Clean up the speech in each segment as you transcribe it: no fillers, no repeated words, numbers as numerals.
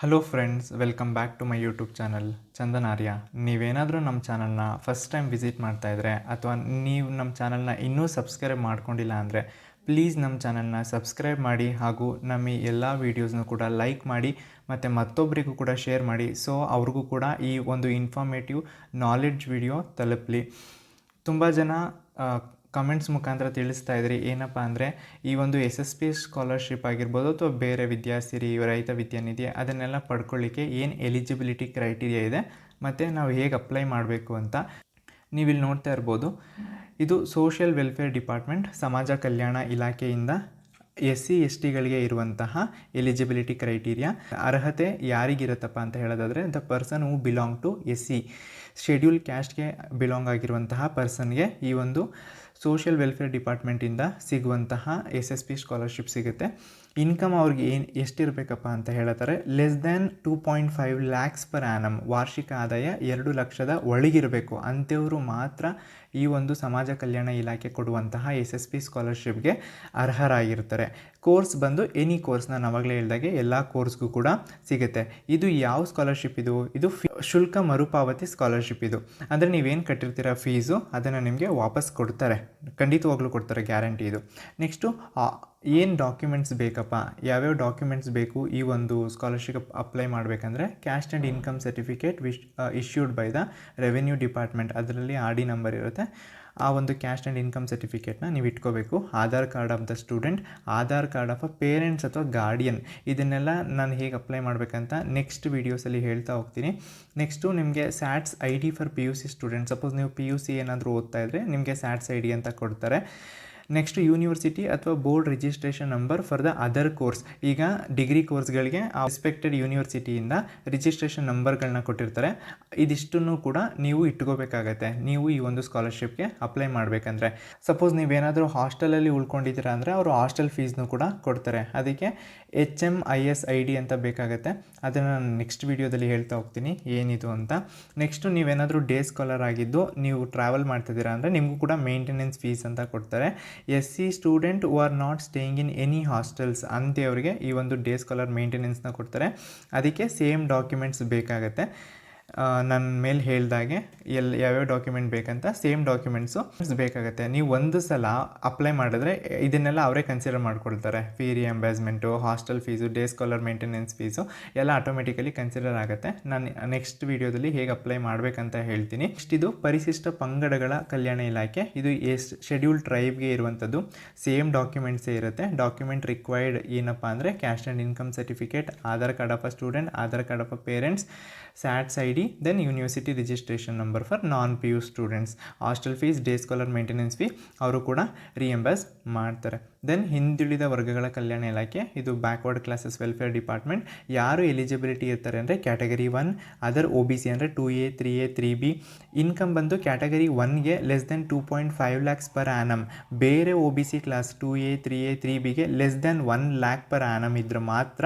Hello friends, welcome back to my YouTube channel Chandan Arya. ನೀವೇನಾದರೂ ನಮ್ಮ ಚಾನಲ್ನ ಫಸ್ಟ್ ಟೈಮ್ ವಿಸಿಟ್ ಮಾಡ್ತಾಯಿದ್ರೆ ಅಥವಾ ನೀವು ನಮ್ಮ ಚಾನಲ್ನ ಇನ್ನೂ ಸಬ್ಸ್ಕ್ರೈಬ್ ಮಾಡ್ಕೊಂಡಿಲ್ಲ ಅಂದರೆ ಪ್ಲೀಸ್ ನಮ್ಮ ಚಾನಲ್ನ ಸಬ್ಸ್ಕ್ರೈಬ್ ಮಾಡಿ ಹಾಗೂ ನಮ್ಮ ಎಲ್ಲ ವೀಡಿಯೋಸ್ನೂ ಕೂಡ ಲೈಕ್ ಮಾಡಿ ಮತ್ತು ಮತ್ತೊಬ್ಬರಿಗೂ ಕೂಡ ಶೇರ್ ಮಾಡಿ. ಸೊ ಅವ್ರಿಗೂ ಕೂಡ ಈ ಒಂದು ಇನ್ಫಾರ್ಮೇಟಿವ್ ನಾಲೆಡ್ಜ್ ವಿಡಿಯೋ ತಲುಪಲಿ. ತುಂಬ ಜನ ಕಮೆಂಟ್ಸ್ ಮುಖಾಂತರ ತಿಳಿಸ್ತಾ ಇದ್ರಿ ಏನಪ್ಪ ಅಂದರೆ ಈ ಒಂದು SSP ಸ್ಕಾಲರ್ಶಿಪ್ ಆಗಿರ್ಬೋದು ಅಥವಾ ಬೇರೆ ವಿದ್ಯಾಸಿರಿ, ರೈತ ವಿದ್ಯಾನಿಧಿ ಅದನ್ನೆಲ್ಲ ಪಡ್ಕೊಳ್ಳಿಕ್ಕೆ ಏನು ಎಲಿಜಿಬಿಲಿಟಿ ಕ್ರೈಟೀರಿಯಾ ಇದೆ ಮತ್ತು ನಾವು ಹೇಗೆ ಅಪ್ಲೈ ಮಾಡಬೇಕು ಅಂತ ನೀವಿಲ್ಲಿ ನೋಡ್ತಾ ಇರ್ಬೋದು. ಇದು ಸೋಷಿಯಲ್ ವೆಲ್ಫೇರ್ ಡಿಪಾರ್ಟ್ಮೆಂಟ್, ಸಮಾಜ ಕಲ್ಯಾಣ ಇಲಾಖೆಯಿಂದ SC/STಗಳಿಗೆ ಇರುವಂತಹ ಎಲಿಜಿಬಿಲಿಟಿ ಕ್ರೈಟೀರಿಯಾ. ಅರ್ಹತೆ ಯಾರಿಗಿರುತ್ತಪ್ಪ ಅಂತ ಹೇಳೋದಾದರೆ the person who belong to SC schedule ಕ್ಯಾಸ್ಟ್ಗೆ ಬಿಲಾಂಗ್ ಆಗಿರುವಂತಹ ಪರ್ಸನ್ಗೆ ಈ ಒಂದು ಸೋಷಿಯಲ್ ವೆಲ್ಫೇರ್ ಡಿಪಾರ್ಟ್ಮೆಂಟಿಂದ ಸಿಗುವಂತಹ SSP ಸ್ಕಾಲರ್ಶಿಪ್ ಸಿಗುತ್ತೆ. ಇನ್ಕಮ್ ಅವ್ರಿಗೆ ಎಷ್ಟಿರಬೇಕಪ್ಪ ಅಂತ ಹೇಳ್ತಾರೆ, less than 2.5 lakhs per annum, ವಾರ್ಷಿಕ ಆದಾಯ 2 ಲಕ್ಷದ ಒಳಗಿರಬೇಕು. ಅಂಥವರು ಮಾತ್ರ ಈ ಒಂದು ಸಮಾಜ ಕಲ್ಯಾಣ ಇಲಾಖೆ ಕೊಡುವಂತಹ SSP ಸ್ಕಾಲರ್ಶಿಪ್ಗೆ ಅರ್ಹರಾಗಿರ್ತಾರೆ. ಕೋರ್ಸ್ ಬಂದು ಎನಿ ಕೋರ್ಸ್, ನಾನು ಆವಾಗಲೇ ಹೇಳಿದಾಗೆ ಎಲ್ಲ ಕೋರ್ಸ್ಗೂ ಕೂಡ ಸಿಗುತ್ತೆ. ಇದು ಯಾವ ಸ್ಕಾಲರ್ಶಿಪ್ ಇದು ಶುಲ್ಕ ಮರುಪಾವತಿ ಸ್ಕಾಲರ್ಶಿಪ್. ಇದು ಅಂದರೆ ನೀವೇನು ಕಟ್ಟಿರ್ತೀರ ಫೀಸು ಅದನ್ನು ನಿಮಗೆ ವಾಪಸ್ ಕೊಡ್ತಾರೆ, ಖಂಡಿತವಾಗ್ಲೂ ಕೊಡ್ತಾರೆ, ಗ್ಯಾರಂಟಿ ಇದು. ನೆಕ್ಸ್ಟು ಏನು ಡಾಕ್ಯುಮೆಂಟ್ಸ್ ಬೇಕಪ್ಪ, ಯಾವ್ಯಾವ ಡಾಕ್ಯುಮೆಂಟ್ಸ್ ಬೇಕು ಈ ಒಂದು ಸ್ಕಾಲರ್ಶಿಪ್ ಅಪ್ಲೈ ಮಾಡಬೇಕಂದ್ರೆ caste and income certificate issued by the revenue department, ಅದರಲ್ಲಿ RD ನಂಬರ್ ಇರುತ್ತೆ. ಆ ಒಂದು ಕ್ಯಾಸ್ಟ್ ಆ್ಯಂಡ್ ಇನ್ಕಮ್ ಸರ್ಟಿಫಿಕೇಟ್ನ ನೀವು ಇಟ್ಕೋಬೇಕು. Aadhaar card of the student, Aadhaar card of a parents ಅಥವಾ ಗಾರ್ಡಿಯನ್. ಇದನ್ನೆಲ್ಲ ನಾನು ಹೇಗೆ ಅಪ್ಲೈ ಮಾಡಬೇಕಂತ ನೆಕ್ಸ್ಟ್ ವೀಡಿಯೋಸಲ್ಲಿ ಹೇಳ್ತಾ ಹೋಗ್ತೀನಿ. ನೆಕ್ಸ್ಟು ನಿಮಗೆ SATS ID for PUC student. Suppose ನೀವು PUC ಏನಾದರೂ ಓದ್ತಾ ಇದ್ದರೆ ನಿಮಗೆ SATS ID ಅಂತ ಕೊಡ್ತಾರೆ. ನೆಕ್ಸ್ಟು ಯೂನಿವರ್ಸಿಟಿ ಅಥವಾ board registration number for the other course. ಈಗ ಡಿಗ್ರಿ ಕೋರ್ಸ್ಗಳಿಗೆ ಆ ರೆಸ್ಪೆಕ್ಟೆಡ್ ಯೂನಿವರ್ಸಿಟಿಯಿಂದ ರಿಜಿಸ್ಟ್ರೇಷನ್ ನಂಬರ್ಗಳನ್ನ ಕೊಟ್ಟಿರ್ತಾರೆ. ಇದಿಷ್ಟನ್ನು ಕೂಡ ನೀವು ಇಟ್ಕೋಬೇಕಾಗತ್ತೆ ನೀವು ಈ ಒಂದು ಸ್ಕಾಲರ್ಶಿಪ್ಗೆ ಅಪ್ಲೈ ಮಾಡಬೇಕಂದ್ರೆ. ಸಪೋಸ್ ನೀವೇನಾದರೂ ಹಾಸ್ಟೆಲಲ್ಲಿ ಉಳ್ಕೊಂಡಿದ್ದೀರಾ ಅಂದರೆ ಅವರು ಹಾಸ್ಟೆಲ್ ಫೀಸ್ನೂ ಕೂಡ ಕೊಡ್ತಾರೆ. ಅದಕ್ಕೆ HMIS ID ಅಂತ ಬೇಕಾಗುತ್ತೆ. ಅದನ್ನು ನಾನು ನೆಕ್ಸ್ಟ್ ವೀಡಿಯೋದಲ್ಲಿ ಹೇಳ್ತಾ ಹೋಗ್ತೀನಿ ಏನಿದು ಅಂತ. ನೆಕ್ಸ್ಟು ನೀವೇನಾದರೂ ಡೇ ಸ್ಕಾಲರ್ ಆಗಿದ್ದು ನೀವು ಟ್ರಾವೆಲ್ ಮಾಡ್ತಿದ್ದೀರಾ ಅಂದರೆ ನಿಮಗೂ ಕೂಡ ಮೇಂಟೆನೆನ್ಸ್ ಫೀಸ್ ಅಂತ ಕೊಡ್ತಾರೆ. SC student who are not staying in any hostels ಅಂಥವ್ರಿಗೆ ಈ ಒಂದು ಡೇ ಸ್ಕಾಲರ್ ಮೇಂಟೆನೆನ್ಸ್ನ ಕೊಡ್ತಾರೆ. ಅದಕ್ಕೆ ಸೇಮ್ ಡಾಕ್ಯುಮೆಂಟ್ಸ್ ಬೇಕಾಗತ್ತೆ. ನನ್ನ ಮೇಲೆ ಹೇಳ್ದಾಗೆ ಯಾವ್ಯಾವ ಡಾಕ್ಯುಮೆಂಟ್ ಬೇಕಂತ ಸೇಮ್ ಡಾಕ್ಯುಮೆಂಟ್ಸು ಬೇಕಾಗುತ್ತೆ. ನೀವು ಒಂದು ಸಲ ಅಪ್ಲೈ ಮಾಡಿದ್ರೆ ಇದನ್ನೆಲ್ಲ ಅವರೇ ಕನ್ಸಿಡರ್ ಮಾಡ್ಕೊಳ್ತಾರೆ. Fee reimbursement, hostel fees, day scholar maintenance fees ಎಲ್ಲ ಆಟೋಮೆಟಿಕಲಿ ಕನ್ಸಿಡರ್ ಆಗುತ್ತೆ. ನಾನು ನೆಕ್ಸ್ಟ್ ವೀಡಿಯೋದಲ್ಲಿ ಹೇಗೆ ಅಪ್ಲೈ ಮಾಡಬೇಕಂತ ಹೇಳ್ತೀನಿ. ನೆಕ್ಸ್ಟ್ ಇದು ಪರಿಶಿಷ್ಟ ಪಂಗಡಗಳ ಕಲ್ಯಾಣ ಇಲಾಖೆ. ಇದು ಶೆಡ್ಯೂಲ್ ಟ್ರೈಬ್ಗೆ ಇರುವಂಥದ್ದು. ಸೇಮ್ ಡಾಕ್ಯುಮೆಂಟ್ಸೇ ಇರುತ್ತೆ. ಡಾಕ್ಯುಮೆಂಟ್ ರಿಕ್ವೈರ್ಡ್ ಏನಪ್ಪ ಅಂದರೆ caste and income certificate, Aadhaar card of a student, Aadhaar card of a parents, SATS ID, then university registration number for non-PU students. Hostel fees, day scholar maintenance fee ಅವರು ಕೂಡ reimburse ಮಾಡ್ತಾರೆ. Then ಹಿಂದುಳಿದ ವರ್ಗಗಳ ಕಲ್ಯಾಣ ಇಲಾಖೆ, ಇದು backward classes welfare department. ಯಾರು eligibility ಇರ್ತಾರೆ ಅಂದರೆ ಕ್ಯಾಟಗರಿ 1, ಅದರ್ OBC ಅಂದರೆ 2A, 3A, 3B. ಇನ್ಕಮ್ ಬಂದು ಕ್ಯಾಟಗರಿ 1ಗೆ less than 2.5 lakhs per annum. ಬೇರೆ OBC ಕ್ಲಾಸ್ 2A, 3A, 3Bಗೆ less than 1 lakh per annum ಇದ್ರೆ ಮಾತ್ರ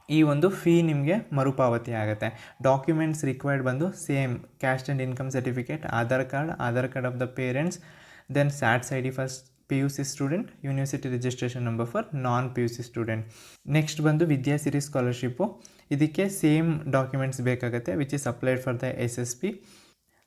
ಈ ಒಂದು ಫೀ ನಿಮಗೆ ಮರುಪಾವತಿ ಆಗುತ್ತೆ. ಡಾಕ್ಯುಮೆಂಟ್ಸ್ ರಿಕ್ವೈರ್ಡ್ ಬಂದು same caste and income certificate, Aadhaar card of the parents, then SATS ID first PUC student, university registration number for non-PUC student. Next ಬಂದು ವಿದ್ಯಾಸಿರಿ ಸ್ಕಾಲರ್ಶಿಪ್ಪು. ಇದಕ್ಕೆ ಸೇಮ್ ಡಾಕ್ಯುಮೆಂಟ್ಸ್ ಬೇಕಾಗುತ್ತೆ which is applied for the SSP.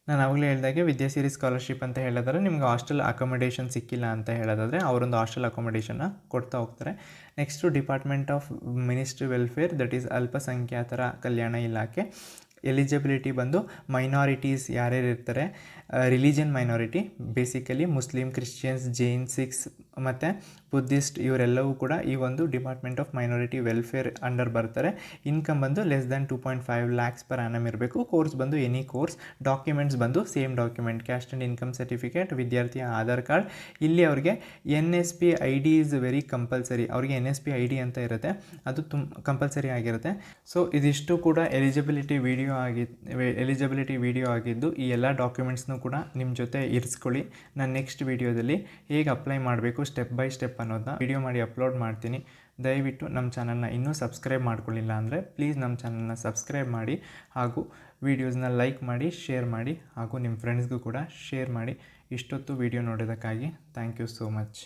ನಾನು ಆವಾಗಲೇ ಹೇಳಿದಾಗೆ Vidyasiri scholarship ಅಂತ ಹೇಳಿದ್ರೆ ನಿಮ್ಗೆ hostel accommodation ಸಿಕ್ಕಿಲ್ಲ ಅಂತ ಹೇಳೋದಾದರೆ ಅವರೊಂದು ಹಾಸ್ಟೆಲ್ ಅಕೊಮಡೇಷನ್ನ ಕೊಡ್ತಾ ಹೋಗ್ತಾರೆ. Next department of ministry welfare, that is ಅಲ್ಪಸಂಖ್ಯಾತರ ಕಲ್ಯಾಣ ಇಲಾಖೆ. ಎಲಿಜಿಬಿಲಿಟಿ ಬಂದು ಮೈನಾರಿಟೀಸ್ ಯಾರ್ಯಾರು ಇರ್ತಾರೆ, religion minority, basically Muslim, Christians, Jain, ಸಿಖ್ಸ್ ಮತ್ತು ಬುದ್ಧಿಸ್ಟ್, ಇವರೆಲ್ಲವೂ ಕೂಡ ಈ ಒಂದು department of minority welfare under ಬರ್ತಾರೆ. ಇನ್ಕಮ್ ಬಂದು less than 2.5 lakhs per annum ಇರಬೇಕು. ಕೋರ್ಸ್ ಬಂದು ಎನಿ ಕೋರ್ಸ್. ಡಾಕ್ಯುಮೆಂಟ್ಸ್ ಬಂದು same document, caste and income certificate, ವಿದ್ಯಾರ್ಥಿಯ ಆಧಾರ್ ಕಾರ್ಡ್. ಇಲ್ಲಿ ಅವ್ರಿಗೆ NSP ID is very compulsory. ಅವ್ರಿಗೆ NSP ID ಅಂತ ಇರುತ್ತೆ, ಅದು ಕಂಪಲ್ಸರಿ ಆಗಿರುತ್ತೆ. ಸೊ ಇದಿಷ್ಟು ಕೂಡ ಎಲಿಜಿಬಿಲಿಟಿ ವಿಡಿಯೋ ಆಗಿದ್ದು ಈ ಎಲ್ಲ ಡಾಕ್ಯುಮೆಂಟ್ಸ್ನೂ ಕೂಡ ನಿಮ್ಮ ಜೊತೆ ಇರಿಸ್ಕೊಳ್ಳಿ. ನಾನು ನೆಕ್ಸ್ಟ್ ವೀಡಿಯೋದಲ್ಲಿ ಹೇಗೆ ಅಪ್ಲೈ ಮಾಡಬೇಕು ಸ್ಟೆಪ್ ಬೈ ಸ್ಟೆಪ್ ಅನ್ನೋದನ್ನ ವಿಡಿಯೋ ಮಾಡಿ ಅಪ್ಲೋಡ್ ಮಾಡ್ತೀನಿ. ದಯವಿಟ್ಟು ನಮ್ಮ ಚಾನಲ್ನ ಇನ್ನೂ ಸಬ್ಸ್ಕ್ರೈಬ್ ಮಾಡ್ಕೊಳ್ಳಿಲ್ಲ ಅಂದರೆ ಪ್ಲೀಸ್ ನಮ್ಮ ಚಾನಲ್ನ ಸಬ್ಸ್ಕ್ರೈಬ್ ಮಾಡಿ ಹಾಗೂ ವೀಡಿಯೋಸ್ನ ಲೈಕ್ ಮಾಡಿ, ಶೇರ್ ಮಾಡಿ ಹಾಗೂ ನಿಮ್ಮ ಫ್ರೆಂಡ್ಸ್ಗೂ ಕೂಡ ಶೇರ್ ಮಾಡಿ. ಇಷ್ಟೊತ್ತು ವೀಡಿಯೋ ನೋಡೋದಕ್ಕಾಗಿ ಥ್ಯಾಂಕ್ ಯು ಸೋ ಮಚ್.